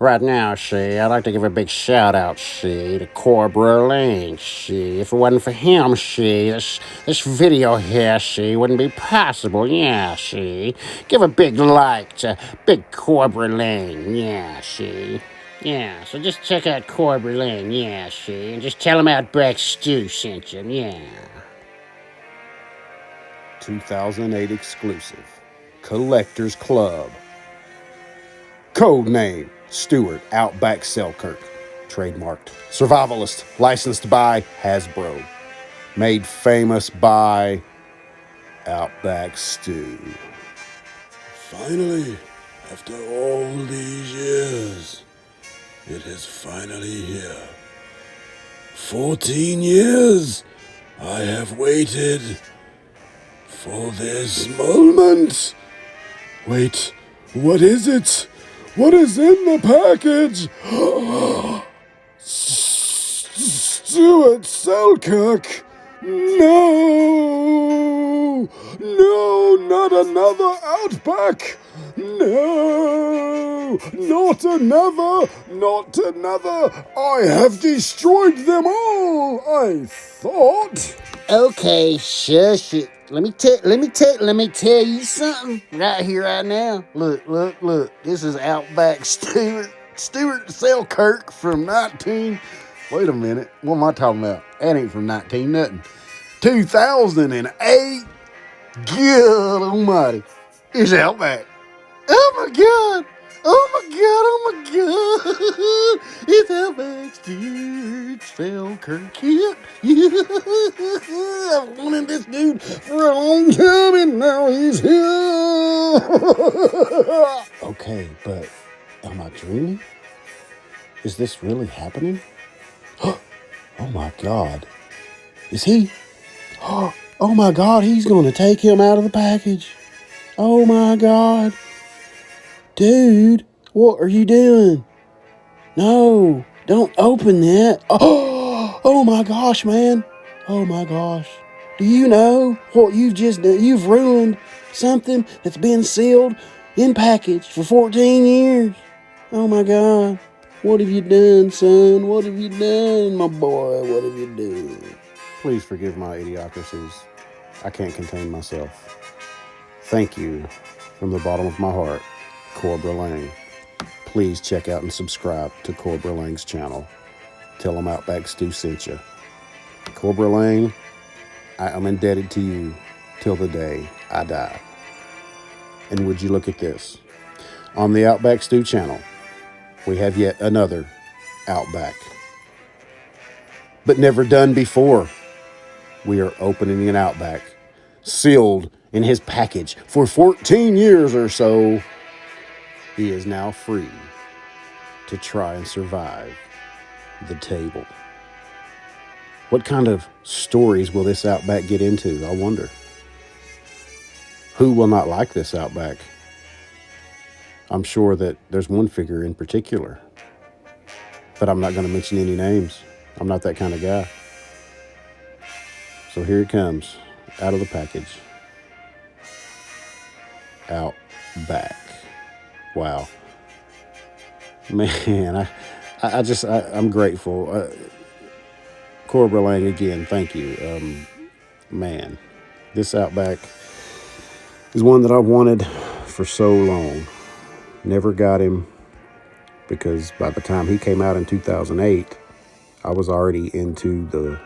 Right now, see, I'd like to give a big shout out, see, to Corbra Lang, see. If it wasn't for him, see, this video here, see, wouldn't be possible, yeah, see. Give a big like to Big Corbra Lang, yeah, see. Yeah, so just check out Corbra Lang, yeah, see, and just tell him Outback Stew sent you, yeah. 2008 exclusive. Collectors Club. Code name Stewart Outback Selkirk. Trademarked. Survivalist. Licensed by Hasbro. Made famous by Outback Stew. Finally, after all these years, it is finally here. 14 years I have waited for this moment. Wait, what is it? What is in the package? Stuart Selkirk? No! No, not another Outback! No! Not another! Not another! I have destroyed them all! I thought. Okay, shush it. Let me tell you something right here, right now. Look. This is Outback Stewart Selkirk from 19. Wait a minute. What am I talking about? That ain't from 19 nothing. 2008. God almighty. It's Outback. Oh my god. It's Outback Stewart Selkirk. Yeah. I've wanted this dude for a long time and now he's here. Okay, but am I dreaming? Is this really happening? Oh my god. Is he? Oh my god, he's going to take him out of the package. Oh my god. Dude, what are you doing? No, don't open that. Oh my gosh, man. Oh my gosh. Do you know what you've just done? You've ruined something that's been sealed in package for 14 years. Oh my God. What have you done, son? What have you done, my boy? What have you done? Please forgive my idiocracies. I can't contain myself. Thank you from the bottom of my heart, Corbra Lang. Please check out and subscribe to Corbra Lang's channel. Tell him Outback Stew sent you. Corbra Lang, I am indebted to you till the day I die. And would you look at this? On the Outback Stew channel, we have yet another Outback. But never done before. We are opening an Outback, sealed in his package for 14 years or so. He is now free to try and survive the table. What kind of stories will this Outback get into, I wonder? Who will not like this Outback? I'm sure that there's one figure in particular, but I'm not going to mention any names. I'm not that kind of guy. So here it comes, out of the package. Outback. Wow. Man, I'm grateful. Corbra Lang, again, thank you. Man, this Outback is one that I've wanted for so long. Never got him because by the time he came out in 2008, I was already into the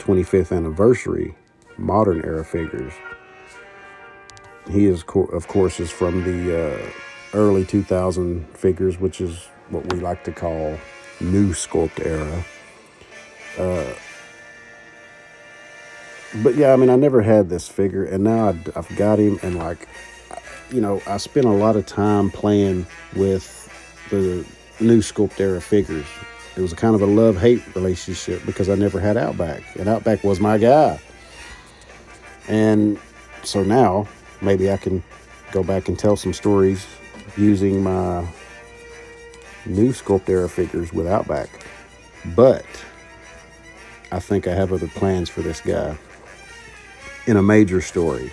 25th anniversary modern era figures. He is, of course, is from the early 2000 figures, which is what we like to call new sculpt era. But yeah, I mean, I never had this figure, and now I've got him, and like, you know, I spent a lot of time playing with the new sculpt era figures. It was a kind of a love-hate relationship because I never had Outback, and Outback was my guy. And so now maybe I can go back and tell some stories using my new sculpt era figures with Outback. But I think I have other plans for this guy. In a major story,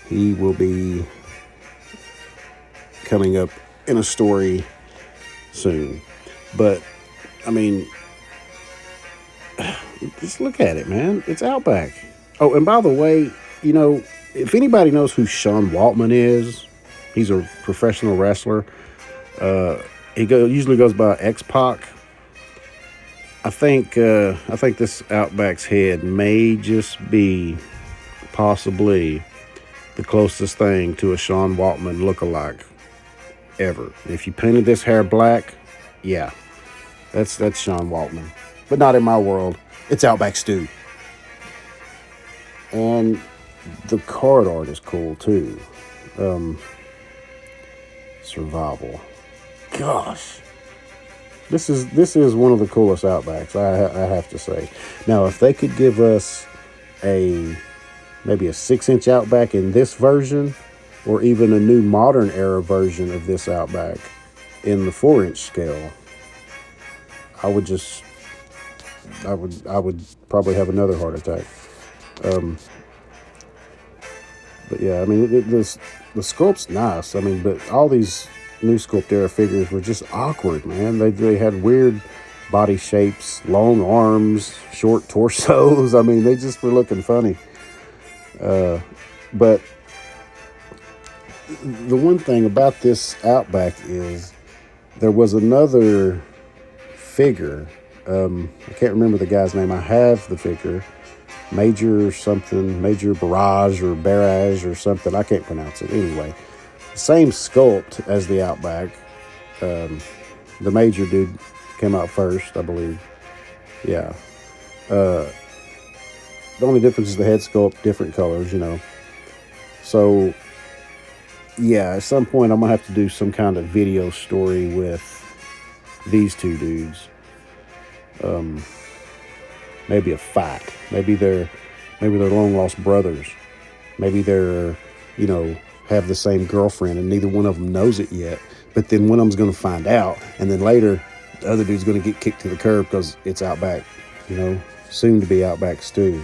he will be coming up in a story soon. But, I mean, just look at it, man. It's Outback. Oh, and by the way, you know, if anybody knows who Sean Waltman is, he's a professional wrestler. Usually goes by X-Pac. I think this Outback's head may just be possibly the closest thing to a Sean Waltman lookalike ever. If you painted this hair black, yeah, that's Sean Waltman. But not in my world. It's Outback Stew. And the card art is cool too. Survival. Gosh. This is one of the coolest Outbacks, I have to say. Now, if they could give us maybe a 6-inch Outback in this version, or even a new modern era version of this Outback in the 4-inch scale, I would probably have another heart attack. But yeah, I mean, the sculpt's nice. I mean, but all these new sculpt era figures were just awkward, man. They had weird body shapes, long arms, short torsos. I mean, they just were looking funny. But the one thing about this Outback is there was another figure. I can't remember the guy's name. I have the figure. Major Barrage or something. I can't pronounce it. Anyway, same sculpt as the Outback. The Major dude came out first, I believe. Yeah. The only difference is the head sculpt, different colors, you know. So, yeah, at some point I'm going to have to do some kind of video story with these two dudes. Maybe a fight. Maybe they're long lost brothers. Maybe they're, you know, have the same girlfriend and neither one of them knows it yet. But then one of them's going to find out, and then later the other dude's going to get kicked to the curb because it's Outback, you know, soon to be Outback Stew.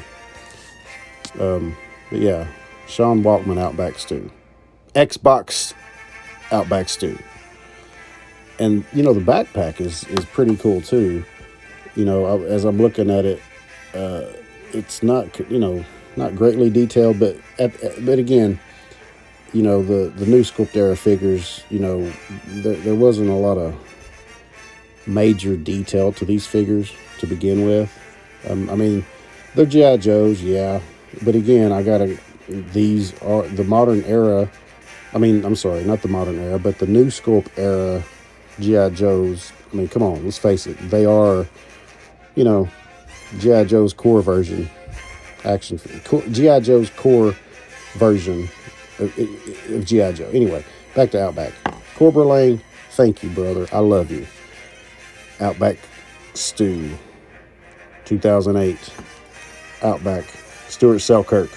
But yeah, Sean Waltman Outback Stew, Xbox Outback Stew, and you know the backpack is pretty cool too. You know, as I'm looking at it, it's not, you know, not greatly detailed, but again, you know, the new sculpt era figures, you know, there wasn't a lot of major detail to these figures to begin with. I mean, they're G.I. Joes, yeah, but again, these are the modern era. I mean, I'm sorry, not the modern era, but the new sculpt era G.I. Joes. I mean, come on, let's face it, they are, you know, G.I. Joe's core version, G.I. Joe's core version of G.I. Joe. Anyway, back to Outback. Corbra Lang, thank you, brother. I love you. Outback Stew, 2008. Outback. Stuart Selkirk.